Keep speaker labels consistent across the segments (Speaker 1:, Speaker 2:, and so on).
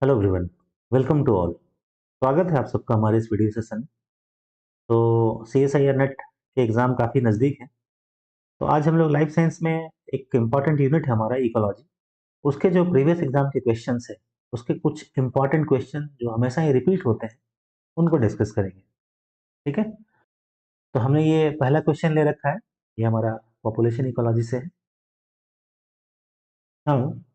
Speaker 1: Hello everyone, welcome to all. स्वागत है आप सबका हमारे इस वीडियो सेशन में। तो C S I R NET के एग्ज़ाम काफ़ी नज़दीक है। तो आज हम लोग लाइफ साइंस में एक इम्पॉर्टेंट यूनिट है हमारा इकोलॉजी। उसके जो प्रीवियस एग्जाम के क्वेश्चंस है, उसके कुछ इम्पॉर्टेंट क्वेश्चन जो हमेशा ही रिपीट होते हैं, उनको डिस्कस करेंगे। ठीक है। तो हमने ये पहला क्वेश्चन ले रखा है। ये हमारा पॉपुलेशन इकोलॉजी से है। हम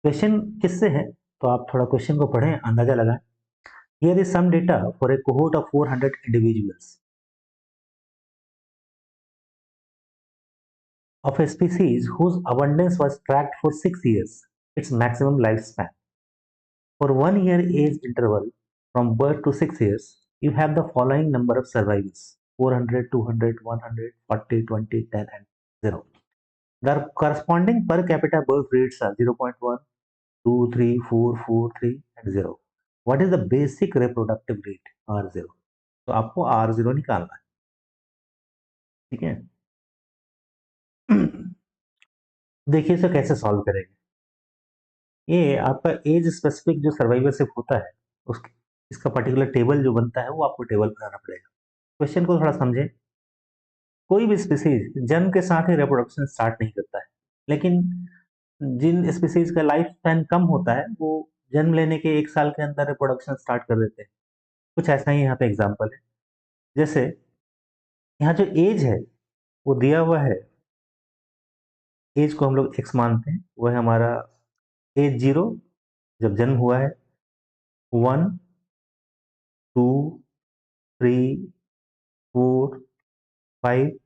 Speaker 1: क्वेश्चन किससे है, तो आप थोड़ा क्वेश्चन को पढ़ें, अंदाजा लगाएं। Here is some data for a cohort of 400 individuals of a species whose abundance was tracked for 6 years, its maximum lifespan. For 1 year age interval from birth to 6 years, you have the following number of survivors: 400, 200, 100, 40, 20, 10, and 0. The corresponding per capita birth rates are 0.1, 2, 3, 4, 4, 3, and 0. What is the basic reproductive rate? R0. तो आपको R0 निकालना है। ठीक है। देखिए इसे कैसे solve करेंगे। ये आपका एज स्पेसिफिक जो सर्वाइवरशिप होता है, उस इसका पर्टिकुलर टेबल जो बनता है वो आपको टेबल बनाना पड़ेगा। क्वेश्चन को थोड़ा समझें। कोई भी स्पीसीज जन्म के साथ ही रिप्रोडक्शन स्टार्ट नहीं करता है, लेकिन जिन स्पीसीज का लाइफ स्पैन कम होता है वो जन्म लेने के 1 साल के अंदर रिप्रोडक्शन स्टार्ट कर देते हैं। कुछ ऐसा ही यहाँ पे एग्जाम्पल है। जैसे यहाँ जो एज है वो दिया हुआ है। एज को हम लोग एक्स मानते हैं, वो है हमारा एज 0 जब जन्म हुआ है, 1, 2, 3, 4, 5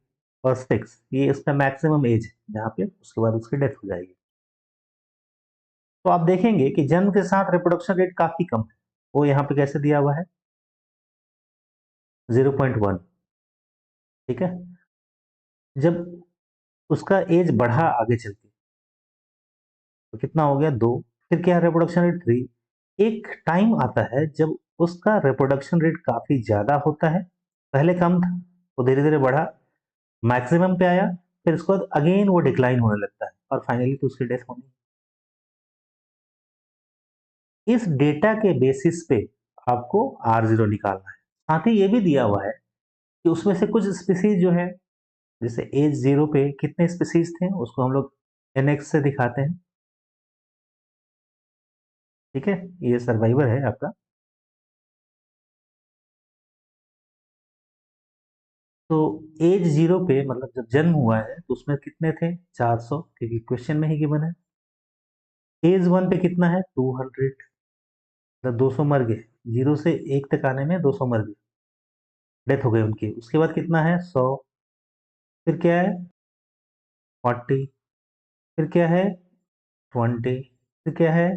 Speaker 1: और 6, ये इसका मैक्सिमम एज है जहाँ पे उसके बाद उसकी डेथ हो जाएगी। तो आप देखेंगे कि जन्म के साथ रिप्रोडक्शन रेट काफी कम है। वो यहाँ पे कैसे दिया हुआ है, 0.1। ठीक है। जब उसका एज बढ़ा आगे चल के तो कितना हो गया, 2। फिर क्या, रिप्रोडक्शन रेट 3। एक टाइम आता है जब उसका रिप्रोडक्शन रेट काफी ज्यादा होता है। पहले कम था, वो धीरे धीरे बढ़ा, मैक्सिमम पे आया, फिर उसके बाद अगेन वो डिक्लाइन होने लगता है और फाइनली तो उसकी डेथ होनी। इस डेटा के बेसिस पे आपको R0 निकालना है। साथ ही ये भी दिया हुआ है कि उसमें से कुछ स्पीसीज जो है, जैसे एज 0 पे कितने स्पीसीज थे उसको हम लोग NX से दिखाते हैं। ठीक है। ये सर्वाइवर है आपका। तो एज 0 पे मतलब जब जन्म हुआ है तो उसमें कितने थे, 400, क्योंकि क्वेश्चन में ही गिवन है। एज 1 पे कितना है, 200, मतलब 200 मर गए। 0 से 1 तक आने में 200 मर गए, डेथ हो गई उनकी। उसके बाद कितना है, 100। फिर क्या है, 40। फिर क्या है, 20। फिर क्या है,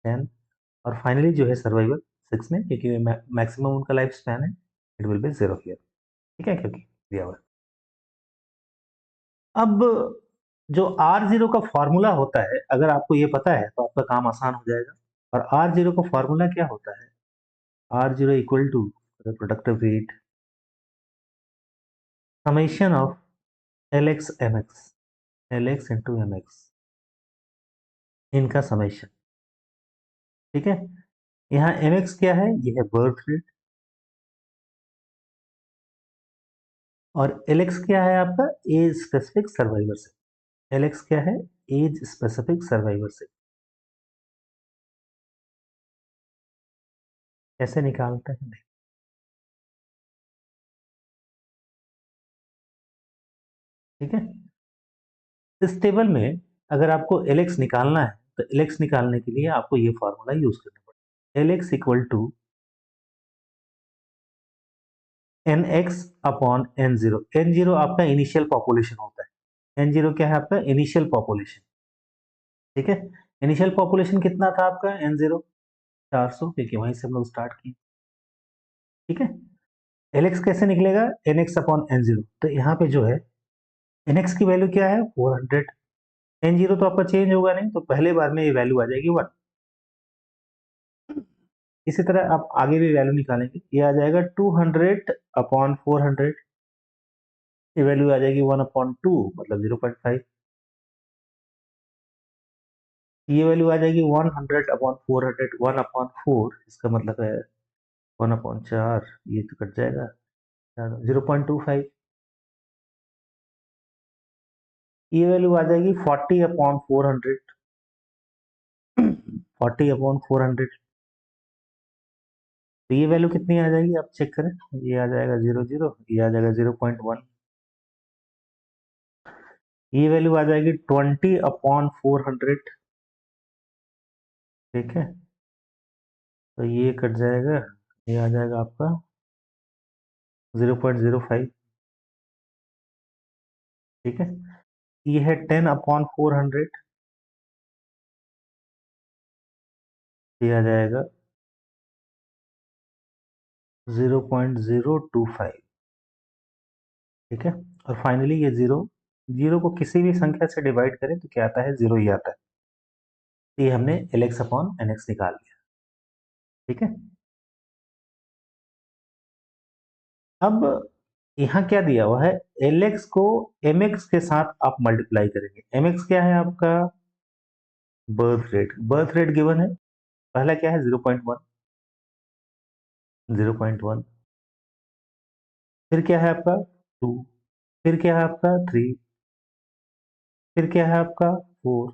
Speaker 1: 10। और फाइनली जो है सर्वाइवल 6 में, क्योंकि मैक्सिमम उनका लाइफ स्पैन है, इट विल बी 0 ईयर। ठीक है, क्योंकि दिया हुआ है। अब जो R0 का फॉर्मूला होता है, अगर आपको ये पता है तो आपका काम आसान हो जाएगा। और R0 का फॉर्मूला क्या होता है, R0 equal to reproductive rate summation of LX MX, LX into MX, इनका समेशन। ठीक है। यहाँ MX क्या है, ये है बर्थ रेट, और LX क्या है आपका, एज स्पेसिफिक सर्वाइवर से। LX क्या है, एज स्पेसिफिक सर्वाइवर से। कैसे निकालते हैं, ठीक है। इस टेबल में अगर आपको LX निकालना है तो LX निकालने के लिए आपको ये फॉर्मूला यूज करना पड़ेगा। LX equal to NX upon N0। N0 आपका इनिशियल पॉपुलेशन होता है। N0 क्या है आपका, इनिशियल पॉपुलेशन। ठीक है। इनिशियल पॉपुलेशन कितना था आपका N0, 400, क्योंकि वहीं से हम लोग स्टार्ट किए। ठीक है। LX कैसे निकलेगा, NX अपॉन N0। तो यहाँ पे जो है NX की वैल्यू क्या है, 400। N0 तो आपका चेंज होगा नहीं, तो पहले बार में ये वैल्यू आ जाएगी 1। इसी तरह आप आगे भी वैल्यू निकालेंगे, ये आ जाएगा 200 अपॉन 400। ये वैल्यू आ जाएगी 1/2 मतलब 0.5। ये वैल्यू आ जाएगी 100/400, 1/4 इसका मतलब है 1/4, ये तो कट जाएगा 0.25। ये वैल्यू आ जाएगी 40/400, 40/400। तो ये वैल्यू कितनी आ जाएगी आप चेक करें। ये आ जाएगा 00, ये आ जाएगा 0.1। ये वैल्यू आ जाएगी 20/400। ठीक है, तो ये कट जाएगा, ये आ जाएगा आपका 0.05। ठीक है, ये है 10/400, ये आ जाएगा 0.025। ठीक है, और फाइनली ये जीरो, जीरो को किसी भी संख्या से डिवाइड करें तो क्या आता है, जीरो ही आता है। तो ये हमने LX/NX निकाल लिया। ठीक है, अब यहाँ क्या दिया हुआ है, LX को MX के साथ आप मल्टीप्लाई करेंगे। MX क्या है आपका, birth rate. Birth rate given है, पहला क्या है 0.1, 0.1, फिर क्या है आपका 2, फिर क्या है आपका 3, फिर क्या है आपका 4,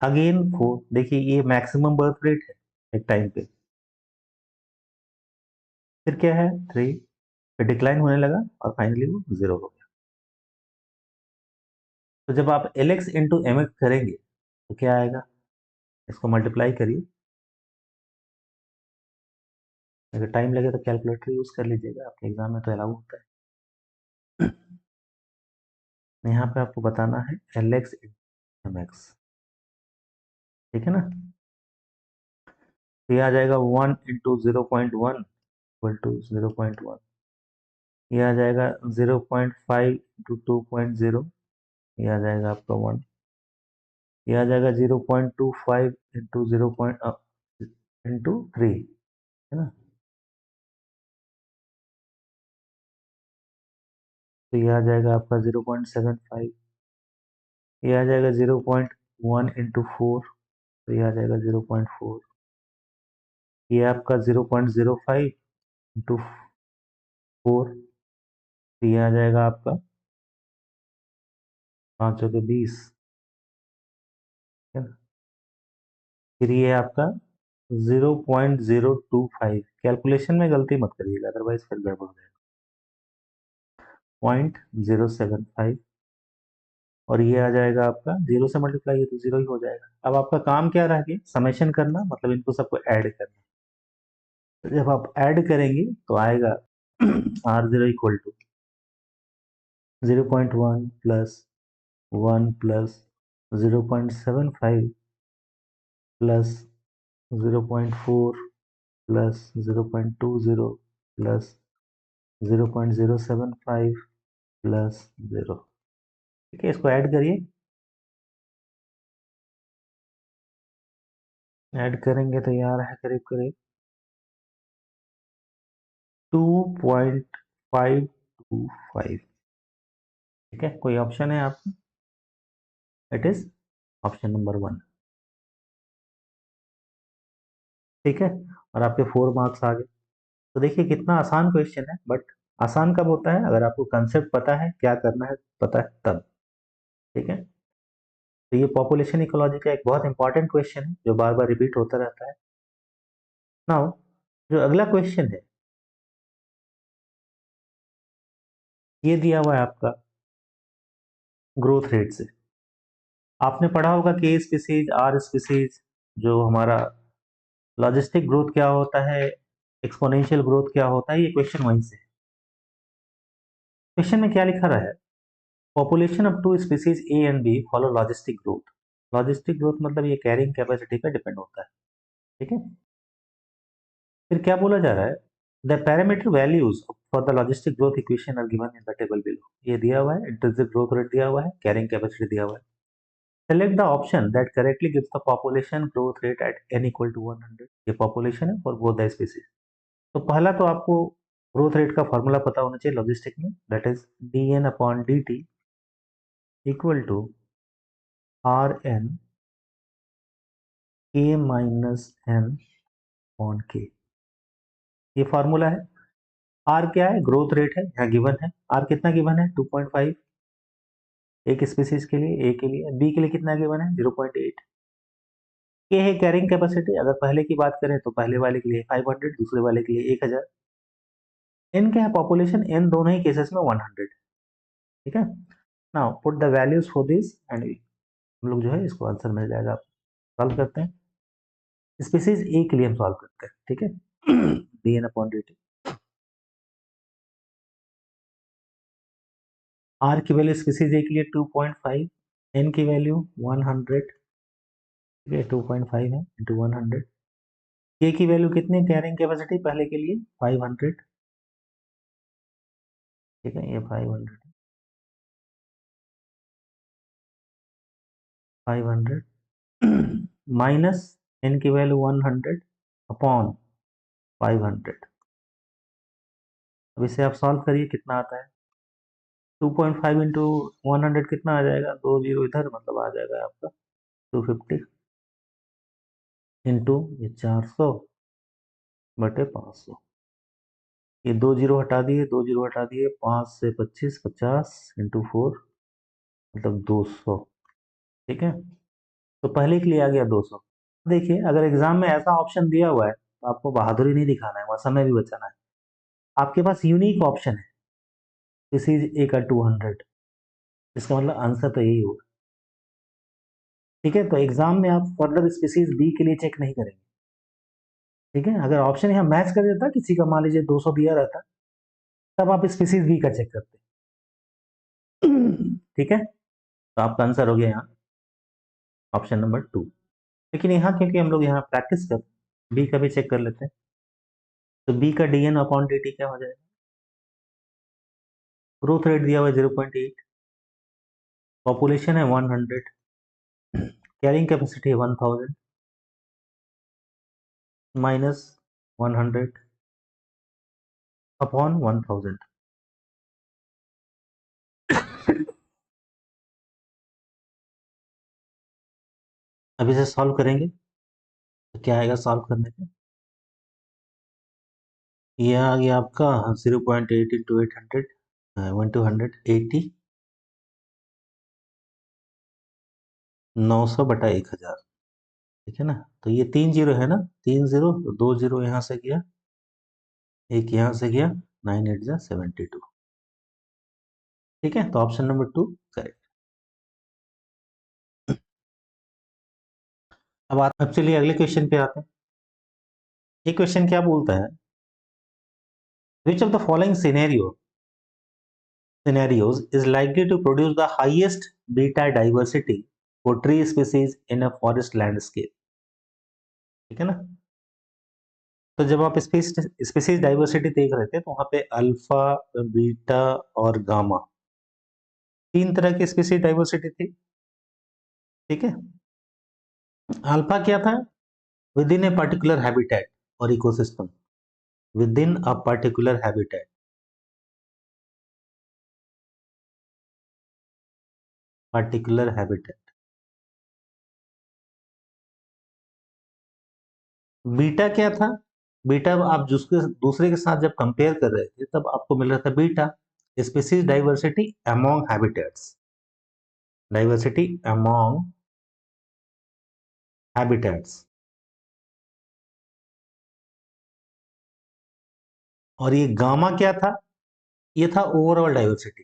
Speaker 1: अगेन 4। देखिए ये मैक्सिमम बर्थ रेट है एक टाइम पे। फिर क्या है 3, फिर डिक्लाइन होने लगा और फाइनली वो जीरो हो गया। तो जब आप LX इंटू MX करेंगे तो क्या आएगा, इसको मल्टीप्लाई करिए। अगर टाइम लगे तो कैलकुलेटर यूज कर लीजिएगा, आपके एग्जाम में तो अलाउ होता है। यहाँ पे आपको बताना है LX इंटू MX। ठीक है ना, तो ये आ जाएगा 1 × 0.1 = 0.1। ये आ जाएगा 0.5 × 2.0, ये आ जाएगा आपका 1। ये आ जाएगा 0.25 इंटू 3, है ना। तो ये आ जाएगा आपका 0.75। ये आ जाएगा 0.1 इंटू 4, तो ये आ जाएगा 0.4। ये आपका 0.05 इंटू 4, तो ये आ जाएगा आपका 5 के 20। है ना, फिर ये आपका 0.025। कैलकुलेशन में गलती मत करिएगा, अदरवाइज फिर गड़बड़ हो जाएगा। 0.075, और ये आ जाएगा आपका, जीरो से मल्टीप्लाई है तो जीरो ही हो जाएगा। अब आपका काम क्या रह गया, समेशन करना, मतलब इनको सबको ऐड करना। तो जब आप ऐड करेंगे तो आएगा R0 = 0.1 plus 1 plus 0.75 plus 0.4 plus 0.20 plus 0.075 plus 0। ठीक है, इसको ऐड करिए। ऐड करेंगे तो ये आ रहा है करीब करीब 2.525। ठीक है, कोई ऑप्शन है आपका, इट इज ऑप्शन नंबर 1। ठीक है, और आपके 4 मार्क्स आ गए। तो देखिए कितना आसान क्वेश्चन है, बट आसान कब होता है, अगर आपको कंसेप्ट पता है, क्या करना है पता है तब। ठीक है, तो ये पॉपुलेशन इकोलॉजी का एक बहुत इंपॉर्टेंट क्वेश्चन है जो बार बार रिपीट होता रहता है। नाउ जो अगला क्वेश्चन है, ये दिया हुआ है आपका ग्रोथ रेट से। आपने पढ़ा होगा कि स्पीसीज, आर स्पीसीज, जो हमारा लॉजिस्टिक ग्रोथ क्या होता है, एक्सपोनेंशियल ग्रोथ क्या होता है, ये क्वेश्चन वहीं से। क्वेश्चन में क्या लिखा रहा है, population of two species A and B follow logistic growth. Logistic growth मतलब ये कैरिंग कैपेसिटी पे डिपेंड होता है। ठीक है, फिर क्या बोला जा रहा है, the parameter values for the logistic growth equation are given in the table below. ये दिया हुआ है, इंट्रिंसिक ग्रोथ रेट दिया हुआ है, कैरिंग कैपेसिटी दिया हुआ है। Select the option that correctly gives the population growth rate at n = 100। ये पॉपुलेशन है फॉर बोथ द स्पीसीज। तो पहला तो आपको ग्रोथ रेट का फॉर्मूला पता होना चाहिए लॉजिस्टिक में, that is dn/dt equal to Rn k minus n on k। ये फॉर्मूला है। आर क्या है? ग्रोथ रेट है, यहाँ गिवन है। आर कितना गिवन है? 2.5 एक स्पीसीज के लिए, ए के लिए। बी के लिए कितना गिवन है? 0.8। के है कैरिंग कैपेसिटी। अगर पहले की बात करें तो पहले वाले के लिए 500, दूसरे वाले के लिए 1000। एन क्या है? पॉपुलेशन। एन दोनों ही केसेस में 100। ठीक है। Now put the values for this and हम लोग जो है इसको आंसर मिल जाएगा। सॉल्व करते हैं। स्पीसीज ए के लिए हम सॉल्व करते हैं। ठीक है। dn/dt। आर की वैल्यू स्पीसीज ए के लिए 2.5, एन की वैल्यू 100। ठीक है, 2.5 है इंटू 100। के की वैल्यू कितनी कैरिंग कैपेसिटी पहले के लिए? 500। ठीक है, ये 500 माइनस एन की वैल्यू 100 अपॉन 500। अब इसे आप सॉल्व करिए, कितना आता है? 2.5 इंटू 100 कितना आ जाएगा? 2 जीरो इधर, मतलब आ जाएगा आपका 250 इंटू ये 400 बटे 500। ये 2 जीरो हटा दिए, 2 जीरो हटा दिए, 5 से 25, 50 इंटू 4 मतलब 200। ठीक है, तो पहले के लिए आ गया 200। देखिए, अगर एग्जाम में ऐसा ऑप्शन दिया हुआ है तो आपको बहादुरी नहीं दिखाना है, वहाँ समय भी बचाना है। आपके पास यूनिक ऑप्शन है, दिस इज ए का 200। इसका मतलब आंसर तो यही होगा। ठीक है, तो एग्जाम में आप फर्दर स्पीसीज बी के लिए चेक नहीं करेंगे। ठीक है, अगर ऑप्शन यहाँ मैच कर देता, किसी का मान लीजिए 200 दिया रहता, तब आप स्पीसीज बी का चेक करते। ठीक है, तो आपका आंसर हो गया यहाँ ऑप्शन नंबर 2। लेकिन यहाँ क्योंकि हम लोग यहाँ प्रैक्टिस कर, बी का भी चेक कर लेते हैं। तो बी का dn/dt क्या हो जाएगा? ग्रोथ रेट दिया हुआ है 0.8, पॉपुलेशन है 100, कैरिंग कैपेसिटी है 1000 माइनस 100 अपॉन 1000। अब इसे सॉल्व करेंगे तो क्या आएगा सॉल्व करने पे? ये आ गया आपका 0.8 इंटू 800 1/280 900 बटा 1000। ठीक है ना, तो ये 3 जीरो है ना, 3 जीरो, तो 2 जीरो यहाँ से गया, एक यहाँ से गया, 9 8 जा 72। ठीक है, तो ऑप्शन नंबर 2 करेक्ट। अब चलिए अगले क्वेश्चन पे आते हैं। ये क्वेश्चन क्या बोलता है? Which of the following scenarios is likely to produce the highest beta diversity for tree species in a forest landscape? ठीक है ना, तो जब आप स्पीसीज डाइवर्सिटी देख रहे थे तो वहां पे अल्फा, बीटा और गामा, 3 तरह की स्पीसीज डाइवर्सिटी थी। ठीक है, अल्फा क्या था? Within a particular habitat और ecosystem, within a particular habitat, particular habitat. Beta क्या था? बीटा आप जिसके दूसरे के साथ जब कंपेयर कर रहे थे तब आपको मिल रहा था beta, species diversity among habitats, diversity among habitats. और ये गामा क्या था? ये था ओवरऑल डाइवर्सिटी।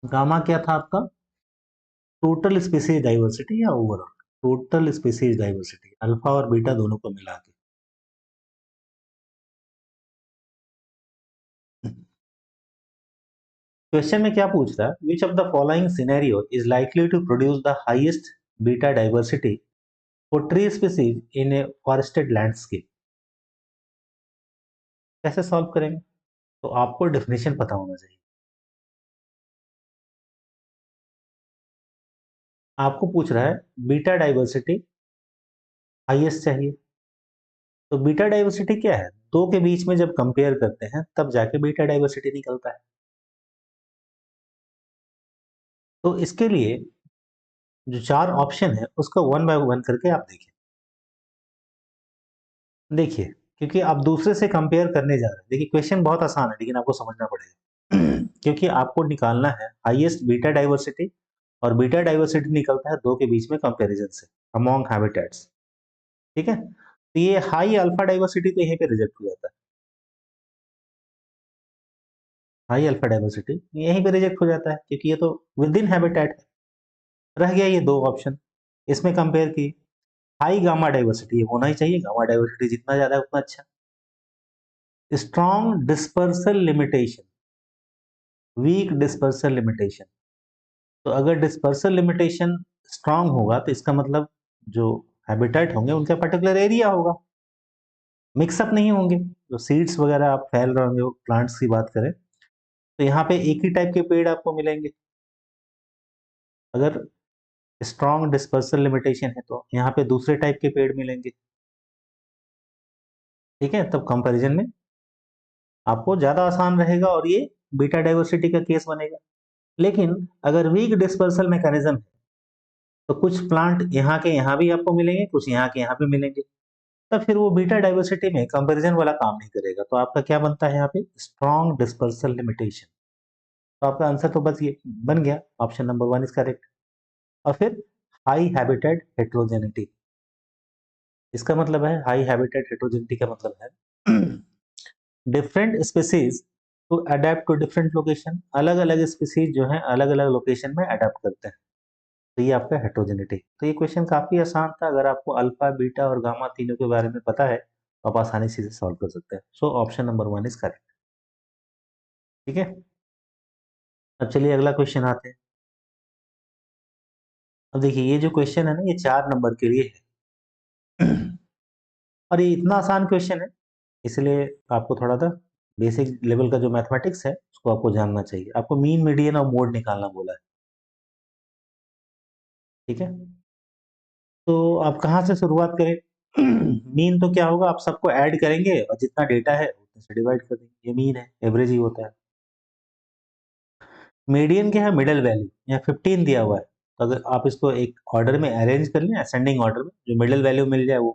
Speaker 1: गामा क्या था आपका? टोटल स्पीसीज डाइवर्सिटी या overall? Total species diversity, alpha और बीटा दोनों को मिला के। क्वेश्चन में क्या पूछ रहा है? Which of the following scenario is likely to produce the highest beta diversity for tree species in a forested landscape? कैसे सॉल्व करेंगे? तो आपको डेफिनेशन पता होना चाहिए। आपको पूछ रहा है बीटा डाइवर्सिटी हाईएस्ट चाहिए, तो बीटा डाइवर्सिटी क्या है? दो के बीच में जब कंपेयर करते हैं तब जाके बीटा डाइवर्सिटी निकलता है। तो इसके लिए जो 4 ऑप्शन है उसको वन बाय वन करके आप देखिए। देखिए, क्योंकि आप दूसरे से कंपेयर करने जा रहे हैं। देखिए क्वेश्चन बहुत आसान है लेकिन आपको समझना पड़ेगा क्योंकि आपको निकालना है हाईएस्ट बीटा डाइवर्सिटी, और बीटा डाइवर्सिटी निकलता है दो के बीच में कंपैरिजन से अमॉन्ग हैबिटेट्स। ठीक है, तो ये हाई अल्फा डाइवर्सिटी तो यहीं पे रिजेक्ट हो जाता है। हाई अल्फा डाइवर्सिटी यहीं पे रिजेक्ट हो जाता है क्योंकि ये तो विद इन हैबिटेट है। रह गया ये दो ऑप्शन, इसमें कंपेयर की हाई गामा डाइवर्सिटी होना ही चाहिए, गामा डाइवर्सिटी जितना ज्यादा है उतना अच्छा। Strong dispersal limitation, weak dispersal limitation. तो अगर डिस्पर्सल लिमिटेशन स्ट्रांग होगा तो इसका मतलब जो हैबिटेट होंगे उनका पर्टिकुलर एरिया होगा, मिक्सअप नहीं होंगे। जो सीड्स वगैरह आप फैल रहे होंगे, प्लांट्स की बात करें तो यहाँ पे एक ही टाइप के पेड़ आपको मिलेंगे। अगर स्ट्रॉन्ग डिस्पर्सल लिमिटेशन है तो यहाँ पे दूसरे टाइप के पेड़ मिलेंगे। ठीक है, तब कंपैरिजन में आपको ज्यादा आसान रहेगा और ये बीटा डाइवर्सिटी का केस बनेगा। लेकिन अगर वीक डिस्पर्सल मैकेनिज्म है तो कुछ प्लांट यहाँ के यहाँ भी आपको मिलेंगे, कुछ यहाँ के यहाँ भी मिलेंगे, तब फिर वो बीटा डाइवर्सिटी में कंपैरिजन वाला काम नहीं करेगा। तो आपका क्या बनता है यहाँ पे, स्ट्रॉन्ग डिस्पर्सल लिमिटेशन। तो आपका आंसर तो बस ये बन गया, ऑप्शन नंबर 1 इज करेक्ट। और फिर हाई हैबिटेट हेट्रोजेनिटी, इसका मतलब है हाई हैबिटेट हेट्रोजेनिटी का मतलब है different species to adapt to different location. अलग अलग स्पीसीज जो है अलग अलग लोकेशन में अडेप्ट करते हैं, तो ये आपका हेट्रोजेनिटी। तो ये क्वेश्चन काफी आसान था, अगर आपको अल्फा बीटा और गामा तीनों के बारे में पता है तो आप आसानी से इसे सॉल्व कर सकते हैं। So option number 1 is correct. ठीक है, अब चलिए अगला क्वेश्चन आते हैं। अब देखिए ये जो क्वेश्चन है ना, ये 4 नंबर के लिए है और ये इतना आसान क्वेश्चन है, इसलिए आपको थोड़ा सा बेसिक लेवल का जो मैथमेटिक्स है उसको आपको जानना चाहिए। आपको मीन मीडियन और मोड निकालना बोला है। ठीक है, तो आप कहाँ से शुरुआत करें मीन तो क्या होगा, आप सबको ऐड करेंगे और जितना डेटा है उतने से डिवाइड कर देंगे, ये मीन है, एवरेज ही होता है। मीडियन क्या है, मिडिल वैल्यू, यहाँ 15 दिया हुआ है, तो अगर आप इसको एक ऑर्डर में अरेंज कर लें असेंडिंग ऑर्डर में, जो मिडिल वैल्यू मिल जाए वो,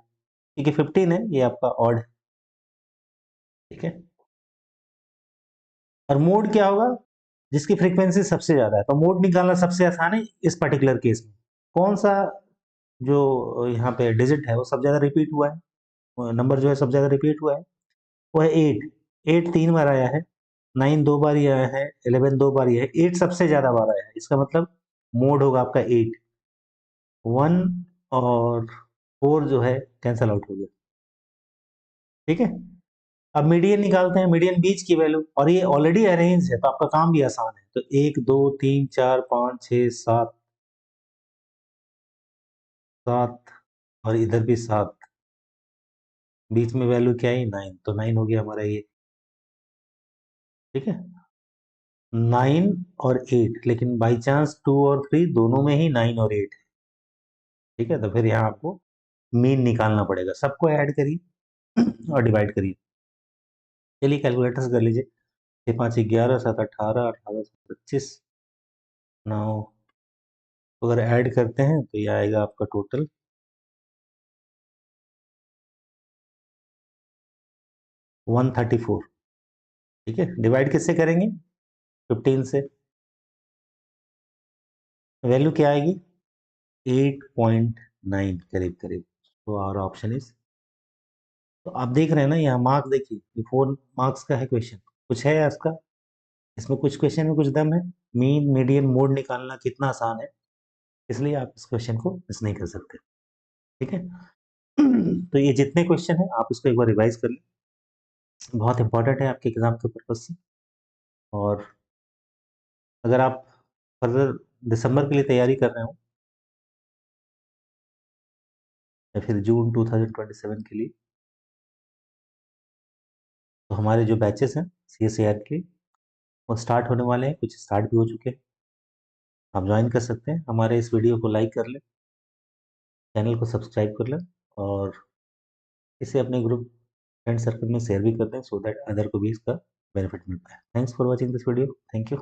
Speaker 1: क्योंकि 15 है ये आपका ऑड है। ठीक है, और मोड क्या होगा, जिसकी फ्रीक्वेंसी सबसे ज्यादा है, तो मोड निकालना सबसे आसान है इस पर्टिकुलर केस में। कौन सा जो यहाँ पे डिजिट है वो सब ज्यादा रिपीट हुआ है, नंबर जो है सब ज्यादा रिपीट हुआ है, वो है 8। 8 3 बार आया है, 9 2 बार ही आया है, 11 2 बार ही है, 8 सबसे ज्यादा बार आया है, इसका मतलब मोड होगा आपका 8। 1 और 4 जो है कैंसल आउट हो गया। ठीक है, अब मीडियन निकालते हैं, मीडियन बीच की वैल्यू, और ये ऑलरेडी अरेंज है तो आपका काम भी आसान है। तो 1 2 3 4 5 6 7 7 और इधर भी 7, बीच में वैल्यू क्या है 9, तो 9 हो गया हमारा ये। ठीक है, 9 और 8, लेकिन बाई चांस 2 और 3 दोनों में ही 9 और 8 है। ठीक है, तो फिर यहाँ आपको मीन निकालना पड़ेगा, सबको ऐड करिए और डिवाइड करिए। चलिए कैलकुलेटर से कर लीजिए, 6 5 11 7 18 18 7 25 9, अगर ऐड करते हैं तो ये आएगा आपका टोटल 134। ठीक है, डिवाइड किससे करेंगे, 15 से, वैल्यू क्या आएगी 8.9 करीब करीब। तो आवर ऑप्शन इज, तो आप देख रहे हैं ना यहाँ मार्क्स देखिए, ये 4 मार्क्स का है क्वेश्चन, कुछ है इसका, इसमें कुछ क्वेश्चन में कुछ दम है। मीन मीडियन मोड निकालना कितना आसान है, इसलिए आप इस क्वेश्चन को मिस नहीं कर सकते। ठीक है तो ये जितने क्वेश्चन है आप इसको एक बार रिवाइज कर लें, बहुत इंपॉर्टेंट है आपके एग्जाम के पर्पज से। और अगर आप फर्दर दिसंबर के लिए तैयारी कर रहे हो या फिर जून 2027 के लिए, तो हमारे जो बैचेस हैं CSAR के, वो स्टार्ट होने वाले हैं, कुछ स्टार्ट भी हो चुके हैं। आप ज्वाइन कर सकते हैं, हमारे इस वीडियो को लाइक कर लें, चैनल को सब्सक्राइब कर लें और इसे अपने ग्रुप फ्रेंड सर्कल में शेयर भी कर दें सो दैट अदर को भी इसका बेनिफिट मिलता है। Thanks for watching this video. Thank you.